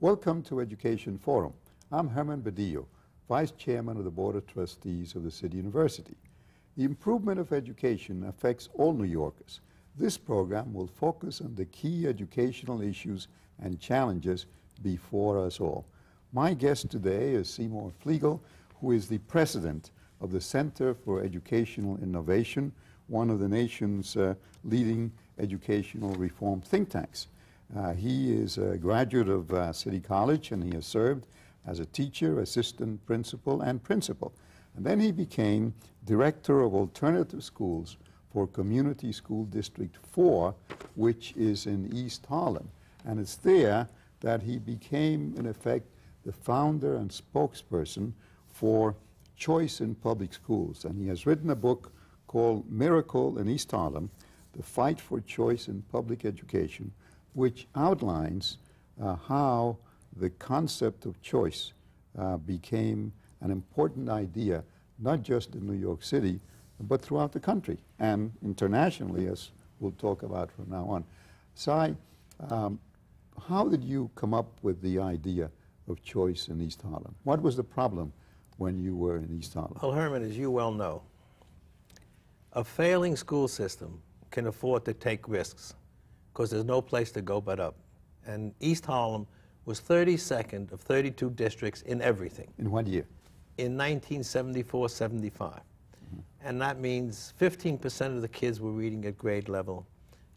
Welcome to Education Forum. I'm Herman Badillo, Vice Chairman of the Board of Trustees of the City University. The improvement of education affects all New Yorkers. This program will focus on the key educational issues and challenges before us all. My guest today is Seymour Fliegel, who is the president of the Center for Educational Innovation, one of the nation's leading educational reform think tanks. He is a graduate of City College, and he has served as a teacher, assistant principal, and principal. And then he became director of alternative schools for Community School District 4, which is in East Harlem. And it's there that he became, in effect, the founder and spokesperson for choice in public schools. And he has written a book called Miracle in East Harlem, The Fight for Choice in Public Education, which outlines how the concept of choice became an important idea, not just in New York City, but throughout the country and internationally, as we'll talk about from now on. Sy, how did you come up with the idea of choice in East Harlem? What was the problem when you were in East Harlem? Well, Herman, as you well know, a failing school system can afford to take risks because there's no place to go but up. And East Harlem was 32nd of 32 districts in everything. In what year? In 1974-75. And that means 15% of the kids were reading at grade level.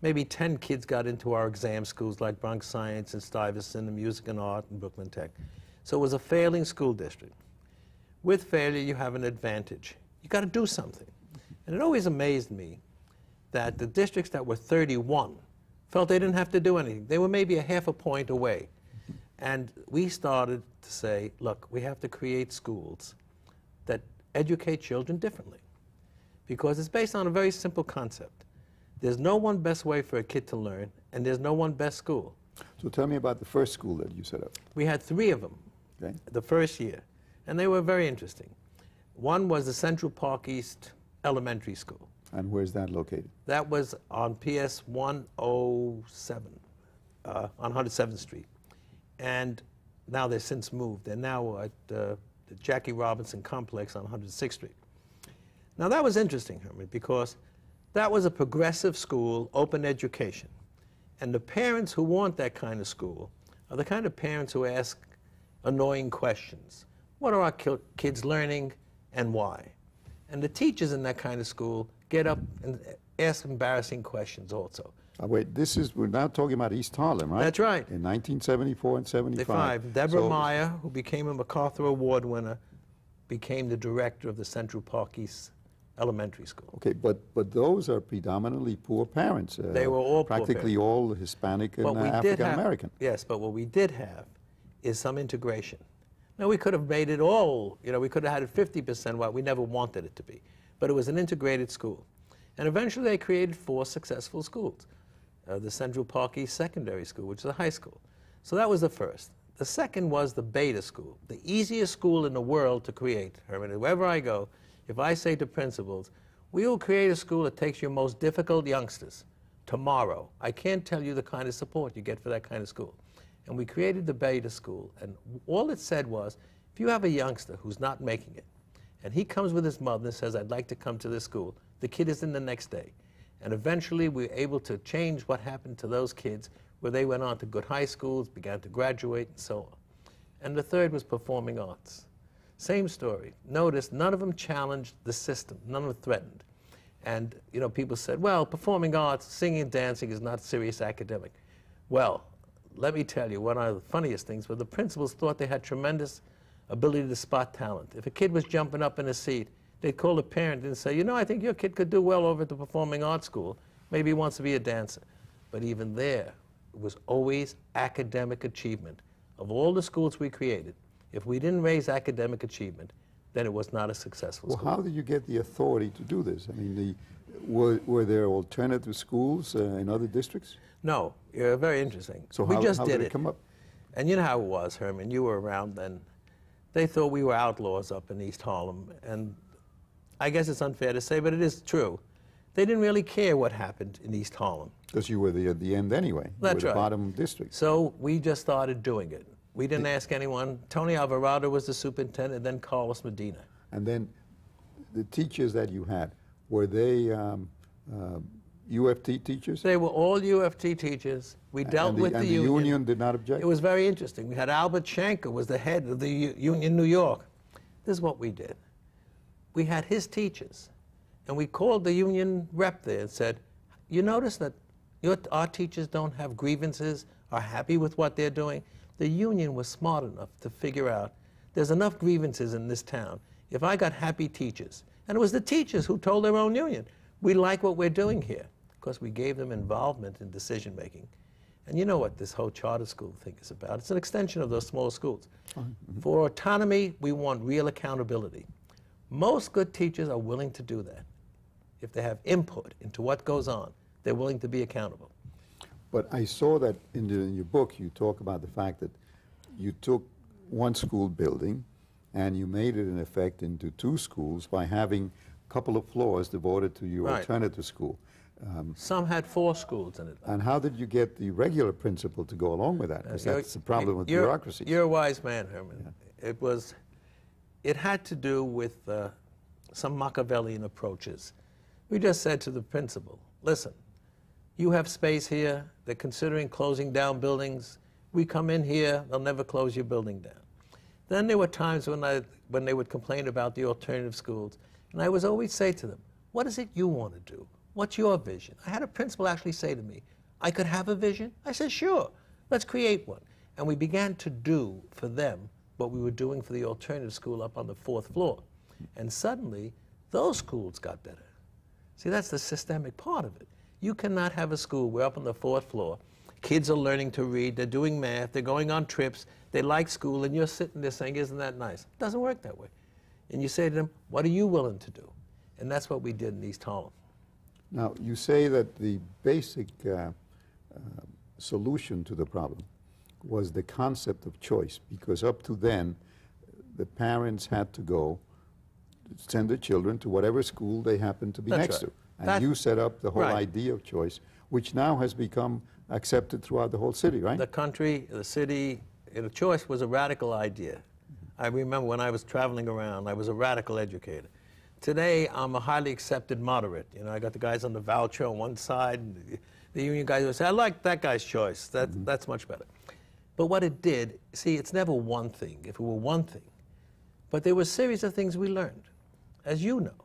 Maybe 10 kids got into our exam schools like Bronx Science and Stuyvesant and Music and Art and Brooklyn Tech. So it was a failing school district. With failure, you have an advantage. You got to do something. And it always amazed me that the districts that were 31 felt they didn't have to do anything. They were maybe a half a point away. And we started to say, look, we have to create schools that educate children differently. Because it's based on a very simple concept. There's no one best way for a kid to learn, and there's no one best school. So tell me about the first school that you set up. We had 3 of them the first year, and they were very interesting. One was the Central Park East Elementary School. And where's that located? That was on PS 107, on 107th Street. And now they've since moved. They're now at the Jackie Robinson Complex on 106th Street. Now that was interesting, Herman, because that was a progressive school, open education. And the parents who want that kind of school are the kind of parents who ask annoying questions. What are our kids learning and why? And the teachers in that kind of school get up and ask embarrassing questions also. Wait, we're now talking about East Harlem, right? That's right. In 1974 and 75. Deborah Meyer, who became a MacArthur Award winner, became the director of the Central Park East Elementary School. Okay, but those are predominantly poor parents. They were all practically all Hispanic and African American. Yes, but what we did have is some integration. Now, we could have made it all, we could have had it 50% what we never wanted it to be. But it was an integrated school. And eventually they created 4 successful schools. The Central Park East Secondary School, which is a high school. So that was the first. The second was the Beta School, the easiest school in the world to create. Herman, wherever I go, if I say to principals, we will create a school that takes your most difficult youngsters tomorrow. I can't tell you the kind of support you get for that kind of school. And we created the Beta School, and all it said was, if you have a youngster who's not making it, and he comes with his mother and says, I'd like to come to this school, the kid is in the next day. And eventually we were able to change what happened to those kids, where they went on to good high schools, began to graduate, and so on. And the third was performing arts. Same story. Notice none of them challenged the system. None of them threatened. And people said, well, performing arts, singing and dancing is not serious academic. Well, let me tell you, one of the funniest things was the principals thought they had tremendous ability to spot talent. If a kid was jumping up in a seat, they'd call a parent and say, I think your kid could do well over at the performing arts school. Maybe he wants to be a dancer. But even there, it was always academic achievement. Of all the schools we created, if we didn't raise academic achievement, then it was not a successful school. Well, how did you get the authority to do this? I mean, were there alternative schools in other districts? No, you're very interesting. So we just how did it come up? And you know how it was, Herman. You were around then. They thought we were outlaws up in East Harlem. And I guess it's unfair to say, but it is true. They didn't really care what happened in East Harlem. Because you were at the end anyway. That's you were right. the bottom district. So we just started doing it. We didn't ask anyone. Tony Alvarado was the superintendent, then Carlos Medina. And then the teachers that you had, were they UFT teachers? They were all UFT teachers. We dealt with the union. And the union did not object? It was very interesting. We had Albert Shanker was the head of the union in New York. This is what we did. We had his teachers, and we called the union rep there and said, you notice that our teachers don't have grievances, are happy with what they're doing? The union was smart enough to figure out there's enough grievances in this town. If I got happy teachers, and it was the teachers who told their own union, we like what we're doing here, because we gave them involvement in decision making. And you know what this whole charter school thing is about. It's an extension of those small schools. Mm-hmm. For autonomy, we want real accountability. Most good teachers are willing to do that. If they have input into what goes on, they're willing to be accountable. But I saw that in your book, you talk about the fact that you took one school building and you made it, in effect, into two schools by having a couple of floors devoted to your alternative school. Some had 4 schools in it. And how did you get the regular principal to go along with that? Because that's the problem with bureaucracy. You're a wise man, Herman. Yeah. It had to do with some Machiavellian approaches. We just said to the principal, listen, you have space here. They're considering closing down buildings. We come in here, they'll never close your building down. Then there were times when they would complain about the alternative schools, and I would always say to them, what is it you want to do? What's your vision? I had a principal actually say to me, I could have a vision? I said, sure, let's create one. And we began to do for them what we were doing for the alternative school up on the 4th floor. And suddenly, those schools got better. See, that's the systemic part of it. You cannot have a school where up on the 4th floor, kids are learning to read, they're doing math, they're going on trips, they like school, and you're sitting there saying, isn't that nice? It doesn't work that way. And you say to them, what are you willing to do? And that's what we did in East Harlem. Now, you say that the basic solution to the problem was the concept of choice, because up to then, the parents had to go send their children to whatever school they happened to be next to. And you set up the whole idea of choice, which now has become accepted throughout the whole city, right? The country, the city, choice was a radical idea. I remember when I was traveling around, I was a radical educator. Today, I'm a highly accepted moderate. You know, I got the guys on the voucher on one side, and the union guys would say, I like that guy's choice. That's much better. But what it did, see, it's never one thing, if it were one thing. But there were a series of things we learned. As you know,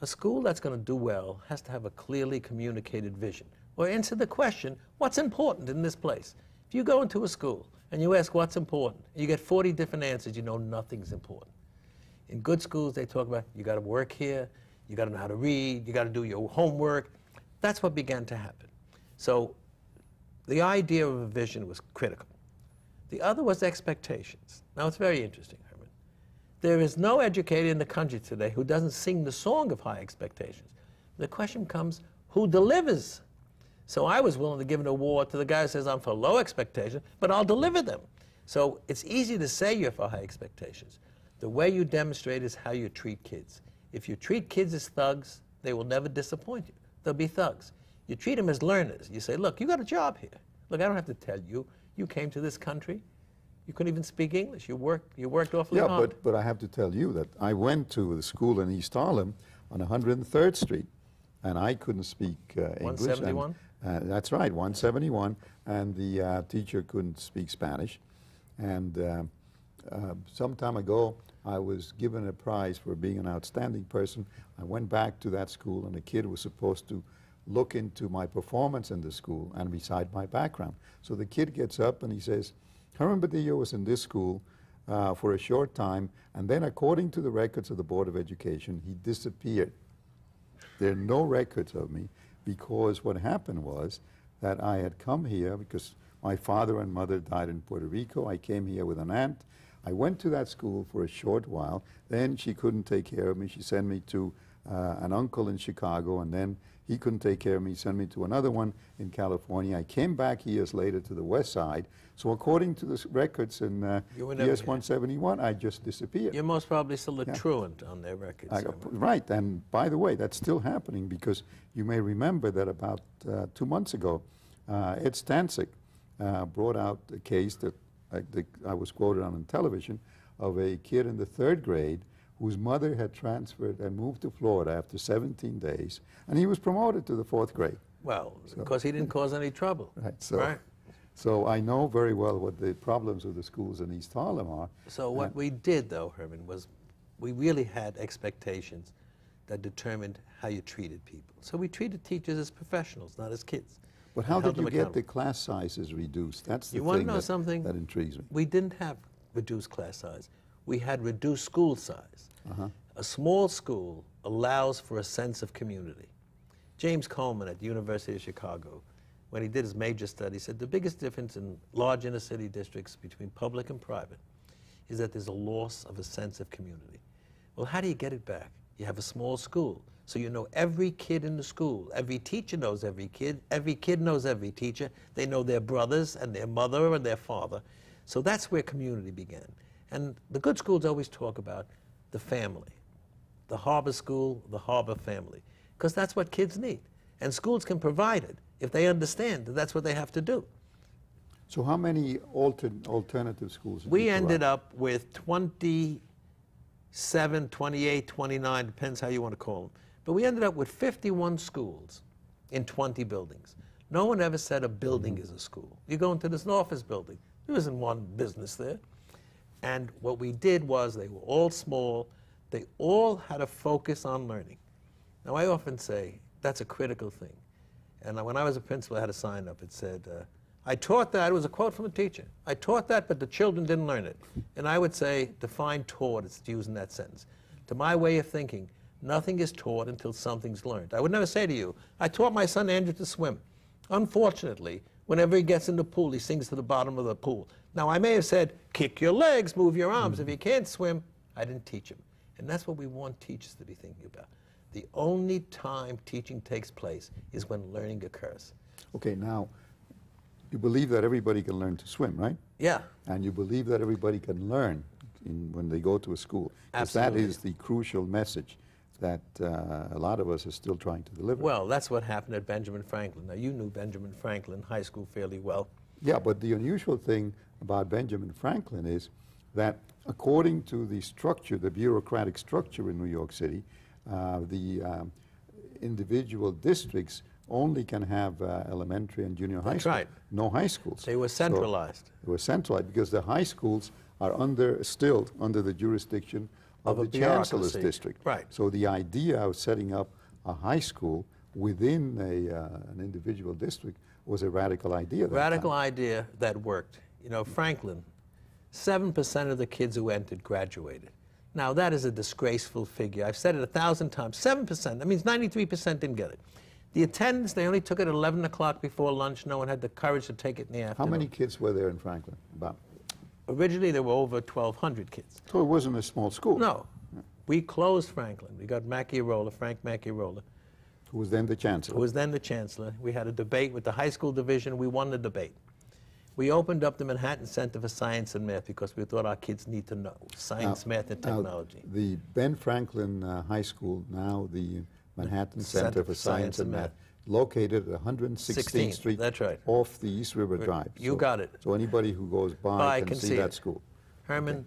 a school that's going to do well has to have a clearly communicated vision, or answer the question, what's important in this place? If you go into a school and you ask what's important, and you get 40 different answers, you know nothing's important. In good schools, they talk about, you got to work here, you got to know how to read, you got to do your homework. That's what began to happen. So the idea of a vision was critical. The other was expectations. Now, it's very interesting, Herman. There is no educator in the country today who doesn't sing the song of high expectations. The question comes, who delivers? So I was willing to give an award to the guy who says, I'm for low expectations, but I'll deliver them. So it's easy to say you're for high expectations. The way you demonstrate is how you treat kids. If you treat kids as thugs, they will never disappoint you. They'll be thugs. You treat them as learners. You say, look, you got a job here. Look, I don't have to tell you. You came to this country. You couldn't even speak English. You worked awfully hard. Yeah, but I have to tell you that I went to the school in East Harlem on 103rd Street, and I couldn't speak English. 171? That's right, 171, and the teacher couldn't speak Spanish. And some time ago, I was given a prize for being an outstanding person. I went back to that school, and the kid was supposed to look into my performance in the school and recite my background. So the kid gets up and he says, Herman Badillo was in this school for a short time, and then according to the records of the Board of Education, he disappeared. There are no records of me, because what happened was that I had come here because my father and mother died in Puerto Rico. I came here with an aunt. I went to that school for a short while. Then she couldn't take care of me. She sent me to an uncle in Chicago, and then he couldn't take care of me, sent me to another one in California. I came back years later to the West Side. So according to the records in ES 171, I just disappeared. You're most probably still a truant on their records. Right, and by the way, that's still happening, because you may remember that about 2 months ago, Ed Stancic brought out a case that I was quoted on television of a kid in the 3rd grade whose mother had transferred and moved to Florida after 17 days, and he was promoted to the 4th grade. Well, because he didn't cause any trouble. Right. So, right? So I know very well what the problems of the schools in East Harlem are. So what we did, though, Herman, was we really had expectations that determined how you treated people. So we treated teachers as professionals, not as kids. But how did you get the class sizes reduced? That's the thing that intrigues me. We didn't have reduced class size. We had reduced school size. A small school allows for a sense of community. James Coleman at the University of Chicago, when he did his major study, said the biggest difference in large inner city districts between public and private is that there's a loss of a sense of community. Well, how do you get it back? You have a small school, so you know every kid in the school. Every teacher knows every kid knows every teacher. They know their brothers and their mother and their father. So that's where community began. And the good schools always talk about the family, the Harbor School, the Harbor family, because that's what kids need. And schools can provide it if they understand that that's what they have to do. So how many alternative schools did We you ended provide? up with 27, 28, 29, depends how you want to call them. But we ended up with 51 schools in 20 buildings. No one ever said a building is a school. You go into this office building, there isn't one business there. And what we did was they were all small. They all had a focus on learning. Now, I often say that's a critical thing. And when I was a principal, I had a sign up. It said, I taught that. It was a quote from a teacher. I taught that, but the children didn't learn it. And I would say, define taught. It's used in that sentence. To my way of thinking, nothing is taught until something's learned. I would never say to you, I taught my son Andrew to swim. Unfortunately, whenever he gets in the pool, he sinks to the bottom of the pool. Now, I may have said, kick your legs, move your arms. If he can't swim, I didn't teach him. And that's what we want teachers to be thinking about. The only time teaching takes place is when learning occurs. Okay, now, you believe that everybody can learn to swim, right? Yeah. And you believe that everybody can learn when they go to a school. Because that is the crucial message that a lot of us are still trying to deliver. Well, that's what happened at Benjamin Franklin. Now, you knew Benjamin Franklin High School fairly well. Yeah, but the unusual thing about Benjamin Franklin is that according to the structure, the bureaucratic structure in New York City, the individual districts only can have elementary and junior high schools. That's right. No high schools. They were centralized. So they were centralized because the high schools are still under the jurisdiction of the Chancellor's district. Right. So the idea of setting up a high school within an individual district was a radical idea. Radical idea that worked. You know, Franklin, 7% of the kids who entered graduated. Now, that is a disgraceful figure. I've said it 1,000 times. 7%. That means 93% didn't get it. The attendance, they only took it at 11 o'clock before lunch. No one had the courage to take it in the afternoon. How many kids were there in Franklin? About? Originally, there were over 1,200 kids. So it wasn't a small school? No. We closed Franklin. We got Frank Macchiarola. Who was then the chancellor? Who was then the chancellor. We had a debate with the high school division. We won the debate. We opened up the Manhattan Center for Science and Math because we thought our kids need to know science, math, and technology. The Ben Franklin High School, now the Manhattan Center for Science and Math, located at 116th Street. That's right. Off the East River Drive. You got it. So anybody who goes by can see that school. Herman, okay.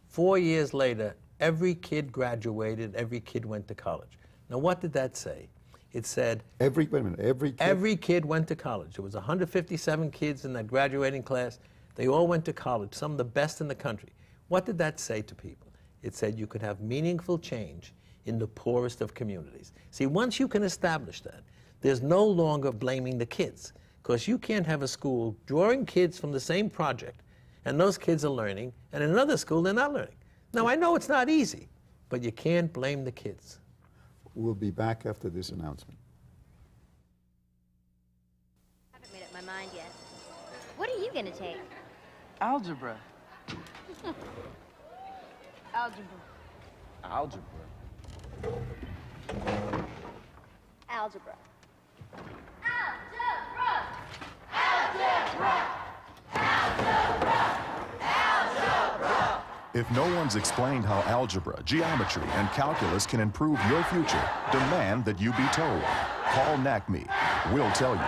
4 years later, every kid graduated, every kid went to college. Now, what did that say? It said wait a minute, every kid went to college. There was 157 kids in that graduating class. They all went to college, some of the best in the country. What did that say to people? It said you could have meaningful change in the poorest of communities. See, once you can establish that, there's no longer blaming the kids, because you can't have a school drawing kids from the same project, and those kids are learning, and in another school they're not learning. Now, I know it's not easy, but you can't blame the kids. We'll be back after this announcement. I haven't made up my mind yet. What are you going to take? Algebra. Algebra. Algebra. Algebra. If no one's explained how algebra, geometry, and calculus can improve your future, demand that you be told. Call NACME. We'll tell you.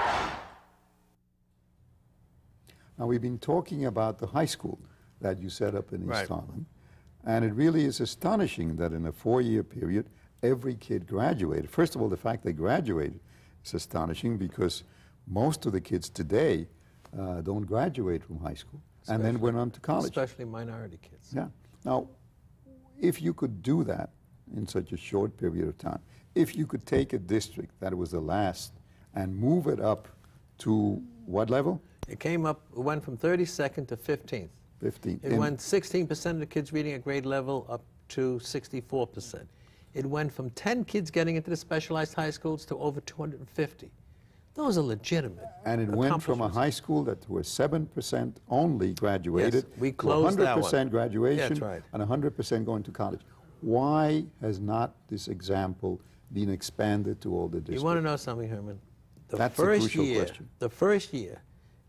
Now, we've been talking about the high school that you set up in East Right. Harlem, and it really is astonishing that in a 4-year period, every kid graduated. First of all, the fact they graduated is astonishing because most of the kids today don't graduate from high school and then went on to college. Especially minority kids. Yeah. Now, if you could do that in such a short period of time, if you could take a district that was the last and move it up to what level? It went from 32nd to 15th. 15. It went 16% of the kids reading at grade level up to 64%. It went from 10 kids getting into the specialized high schools to over 250. Those are legitimate. And it went from a accomplishments. high school that was 7% only graduated Yes, we to closed that 100% one. graduation That's right. and 100% going to college. Why has not this example been expanded to all the districts? You want to know something, Herman? That's a crucial question. The first year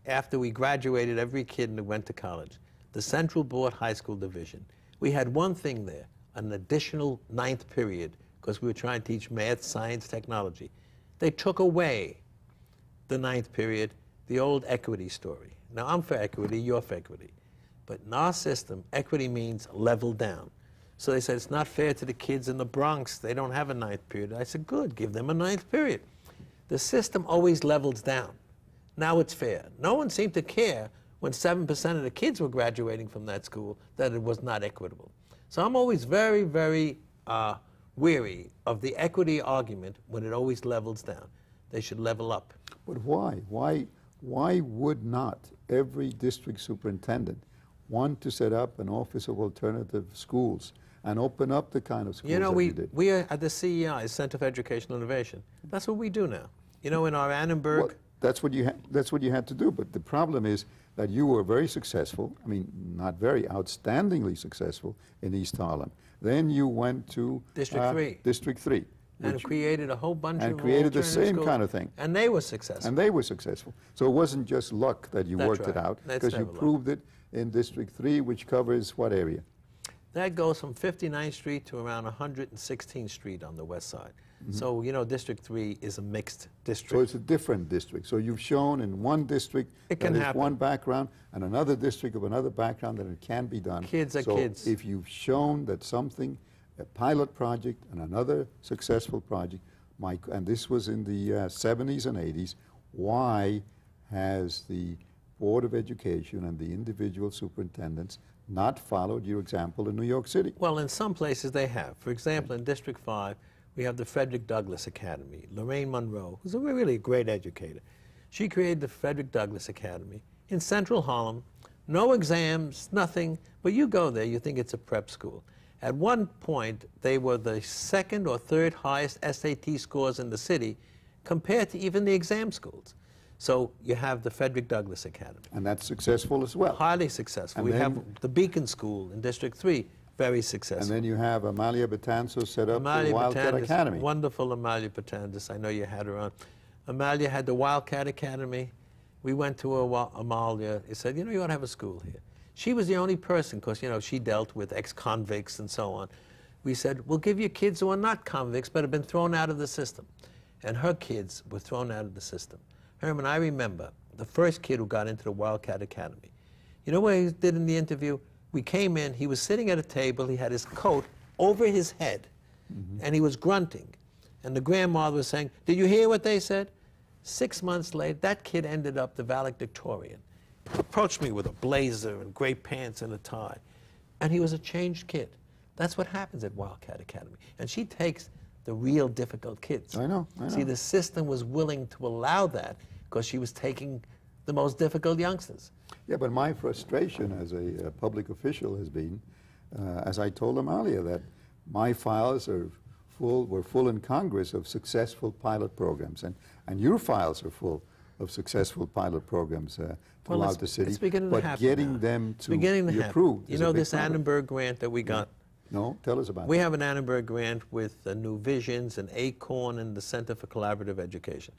after we graduated every kid and went to college, the Central Board High School Division, we had one thing there, an additional 9th period, because we were trying to teach math, science, technology. They took away the 9th period, the old equity story. Now, I'm for equity, you're for equity. But in our system, equity means level down. So they said, it's not fair to the kids in the Bronx. They don't have a 9th period. I said, good, give them a 9th period. The system always levels down. Now it's fair. No one seemed to care when 7% of the kids were graduating from that school that it was not equitable. So I'm always very, very weary of the equity argument when it always levels down. They should level up. But why? Why would not every district superintendent want to set up an office of alternative schools and open up the kind of schools You know, that you did? we are at the CEI, Center for Educational Innovation. That's what we do now. You know, in our Annenberg, Well, that's what you had to do. But the problem is that you were very successful. I mean, not very outstandingly successful in East Harlem. Then you went to District 3. District 3, and which- created a whole bunch of and created the alternative same schools, kind of thing. And they were successful. and they were successful. So it wasn't just luck that you That's worked it right. out, That's because you never luck. proved it in District 3, which covers what area? That goes from 59th Street to around 116th Street on the west side. So, you know, District 3 is a mixed district. So it's a different district. So you've shown in one district It that can is happen. one background, and another district of another background that it can be done. Kids are so kids. if you've shown that something, a pilot project and another successful project, and this was in the 70s and 80s, why has the Board of Education and the individual superintendents not followed your example in New York City? Well, in some places they have. For example, in District 5, we have the Frederick Douglass Academy. Lorraine Monroe, who's a really great educator, she created the Frederick Douglass Academy in Central Harlem. No exams, nothing, but you go there, you think it's a prep school. At one point, they were the 2nd or 3rd highest SAT scores in the city compared to even the exam schools. So you have the Frederick Douglass Academy. And that's successful as well. Highly successful. And We then- have the Beacon School in District 3, very And successful. then you have Amalia Betanzo set up the Amalia Wildcat Patandis, Academy. wonderful Amalia Patandis. I know you had her on. Amalia had the Wildcat Academy. We went to Amalia. He said, you know, you ought to have a school here. She was the only person, because, you know, she dealt with ex-convicts and so on. We said, we'll give you kids who are not convicts but have been thrown out of the system. And her kids were thrown out of the system. Herman, I remember the first kid who got into the Wildcat Academy. You know what he did in the interview? We came in, he was sitting at a table, he had his coat over his head, and he was grunting. And the grandmother was saying, did you hear what they said? 6 months later, that kid ended up the valedictorian. He approached me with a blazer and gray pants and a tie. And he was a changed kid. That's what happens at Wildcat Academy. And she takes the real difficult kids. I know. See, the system was willing to allow that because she was taking the most difficult youngsters. Yeah, but my frustration as a public official has been, as I told Amalia, that my files were full in Congress of successful pilot programs, and your files are full of successful pilot programs throughout the city. It's beginning to but happen getting now. them It's to beginning to be happen. approved You is a know big this problem. Annenberg grant that we got? No, tell us about We it. have an Annenberg grant with New Visions and ACORN and the Center for Collaborative Education.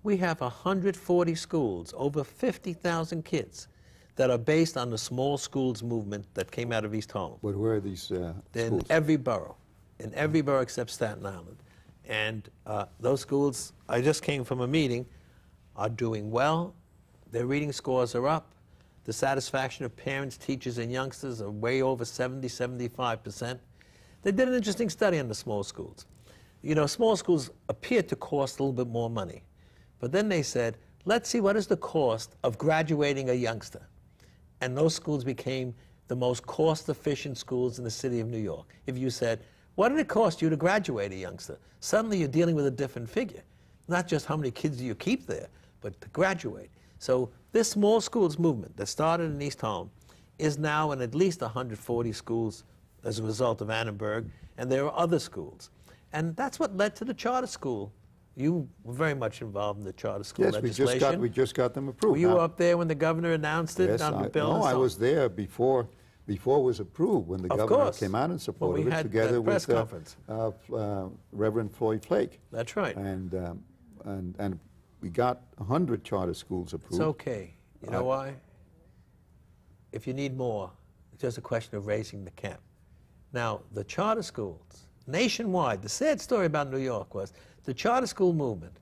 We have 140 schools, over 50,000 kids, that are based on the small schools movement that came out of East Harlem. But where are these In schools? every borough except Staten Island. And those schools, I just came from a meeting, are doing well. Their reading scores are up. The satisfaction of parents, teachers, and youngsters are way over 75%. They did an interesting study on the small schools. You know, small schools appear to cost a little bit more money. But then they said, let's see what is the cost of graduating a youngster. And those schools became the most cost-efficient schools in the city of New York. If you said, what did it cost you to graduate a youngster? Suddenly you're dealing with a different figure. Not just how many kids do you keep there, but to graduate. So this small schools movement that started in East Harlem is now in at least 140 schools as a result of Annenberg, and there are other schools. And that's what led to the charter school. You were very much involved in the charter school legislation. Yes, we just got them approved. Were you up there when the governor announced it on the bill? No, I was there before it was approved, when the governor came out and supported it together with Reverend Floyd Flake. That's right. And we got 100 charter schools approved. It's okay. You know why? If you need more, it's just a question of raising the cap. Now, the charter schools, nationwide, the sad story about New York was the charter school movement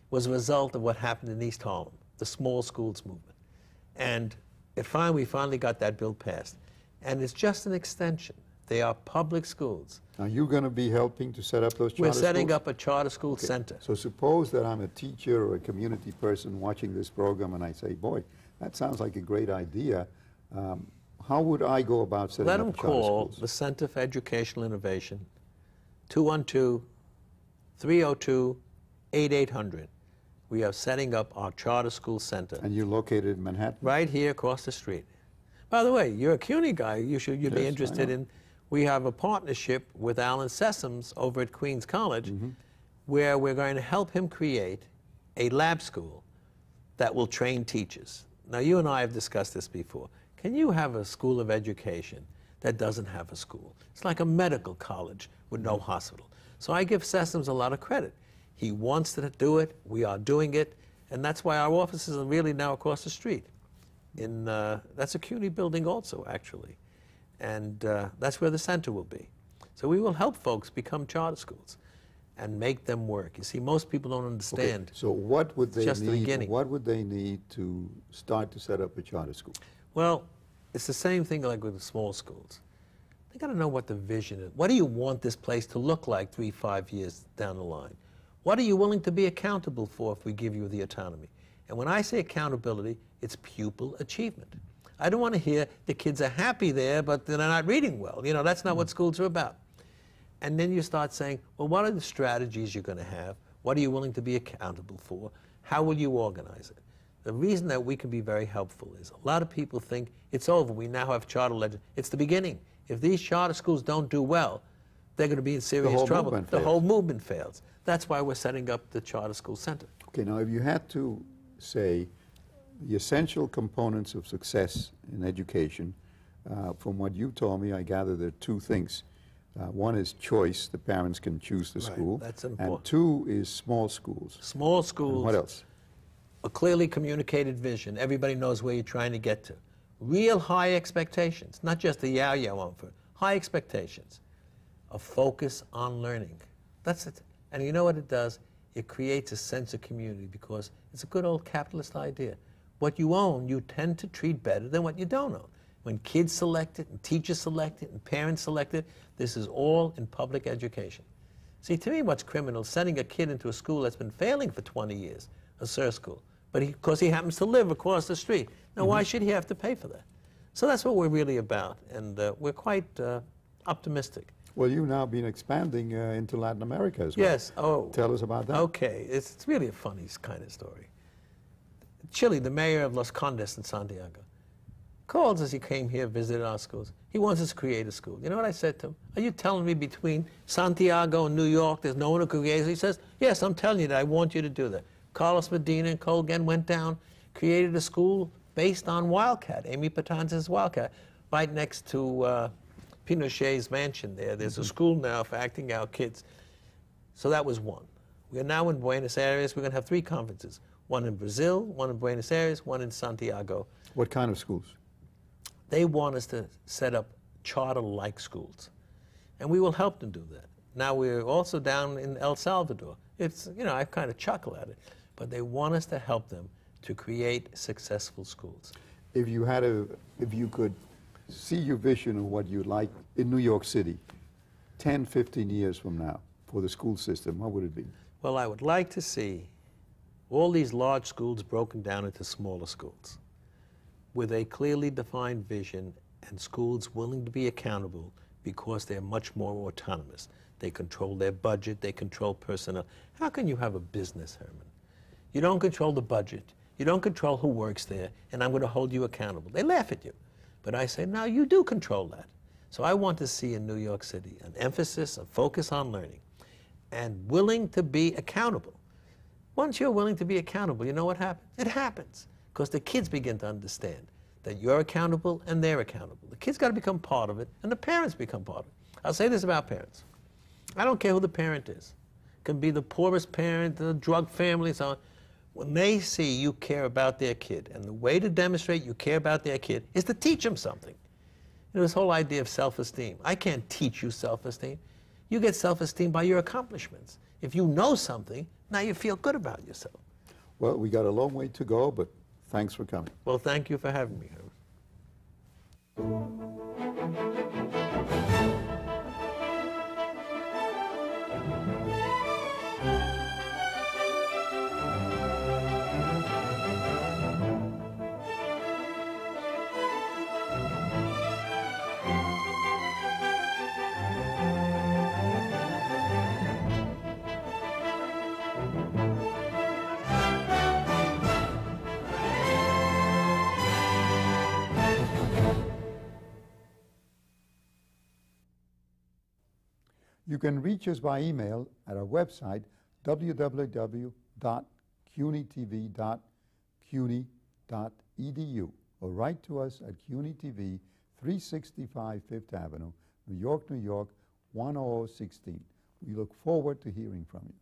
was a result of what happened in East Harlem, the small schools movement. And we finally got that bill passed. And it's just an extension. They are public schools. Are you going to be helping to set up those charter schools? We're setting up a charter school center. So suppose that I'm a teacher or a community person watching this program and I say, boy, that sounds like a great idea. How would I go about setting up charter schools? Let them call the Center for Educational Innovation, 212-302-8800. We are setting up our charter school center. And you're located in Manhattan? Right here across the street. By the way, you're a CUNY guy. You'd be interested in. We have a partnership with Alan Sessoms over at Queens College, where we're going to help him create a lab school that will train teachers. Now, you and I have discussed this before. Can you have a school of education that doesn't have a school? It's like a medical college with no hospital. So I give Sessoms a lot of credit. He wants to do it. We are doing it. And that's why our offices are really now across the street. That's a CUNY building also, actually. And that's where the center will be. So we will help folks become charter schools and make them work. You see, most people don't understand. Okay. So what would they just the beginning. What would they need to start to set up a charter school? Well, it's the same thing like with the small schools. They got to know what the vision is. What do you want this place to look like 3-5 years down the line? What are you willing to be accountable for if we give you the autonomy? And when I say accountability, it's pupil achievement. I don't want to hear the kids are happy there, but they're not reading well. You know, that's not what schools are about. And then you start saying, well, what are the strategies you're going to have? What are you willing to be accountable for? How will you organize it? The reason that we can be very helpful is a lot of people think it's over. We now have charter legislation. It's the beginning. If these charter schools don't do well, they're going to be in serious trouble. The whole movement fails. That's why we're setting up the Charter School Center. Okay, now if you had to say the essential components of success in education, from what you told me, I gather there are two things. One is choice, the parents can choose the school. That's important. And two is small schools. Small schools. And what else? A clearly communicated vision. Everybody knows where you're trying to get to. Real high expectations, not just a yeah on for it. High expectations. A focus on learning. That's it. And you know what it does? It creates a sense of community because it's a good old capitalist idea. What you own, you tend to treat better than what you don't own. When kids select it, and teachers select it, and parents select it, this is all in public education. See, to me, what's criminal is sending a kid into a school that's been failing for 20 years, a SIR school, but because he happens to live across the street. Now, why should he have to pay for that? So that's what we're really about, and we're quite optimistic. Well, you've now been expanding into Latin America as well. Yes. Oh. Tell us about that. Okay. It's really a funny kind of story. Chile, the mayor of Los Condes in Santiago, called us. He came here, visited our schools. He wants us to create a school. You know what I said to him? Are you telling me between Santiago and New York there's no one who could create it? He says, yes, I'm telling you that. I want you to do that. Carlos Medina and Colgan went down, created a school based on Wildcat, Amy Patanz's Wildcat, right next to Pinochet's mansion there. There's a school now for acting out kids. So that was one. We are now in Buenos Aires. We're going to have 3 conferences. One in Brazil, one in Buenos Aires, one in Santiago. What kind of schools? They want us to set up charter-like schools. And we will help them do that. Now we're also down in El Salvador. It's, you know, I kind of chuckle at it. But they want us to help them to create successful schools. If you could see your vision of what you'd like in New York City 10, 15 years from now for the school system, what would it be? Well, I would like to see all these large schools broken down into smaller schools with a clearly defined vision and schools willing to be accountable because they're much more autonomous. They control their budget, they control personnel. How can you have a business, Herman? You don't control the budget, you don't control who works there, and I'm going to hold you accountable. They laugh at you. But I say, no, you do control that. So I want to see in New York City an emphasis, a focus on learning, and willing to be accountable. Once you're willing to be accountable, you know what happens? It happens, because the kids begin to understand that you're accountable and they're accountable. The kids got to become part of it, and the parents become part of it. I'll say this about parents. I don't care who the parent is. It can be the poorest parent, the drug family, so on. When they see you care about their kid, and the way to demonstrate you care about their kid is to teach them something. You know, this whole idea of self-esteem. I can't teach you self-esteem. You get self-esteem by your accomplishments. If you know something, now you feel good about yourself. Well, we got a long way to go, but thanks for coming. Well, thank you for having me, Herman. You can reach us by email at our website, www.cunytv.cuny.edu, or write to us at CUNY TV, 365 Fifth Avenue, New York, New York, 10016. We look forward to hearing from you.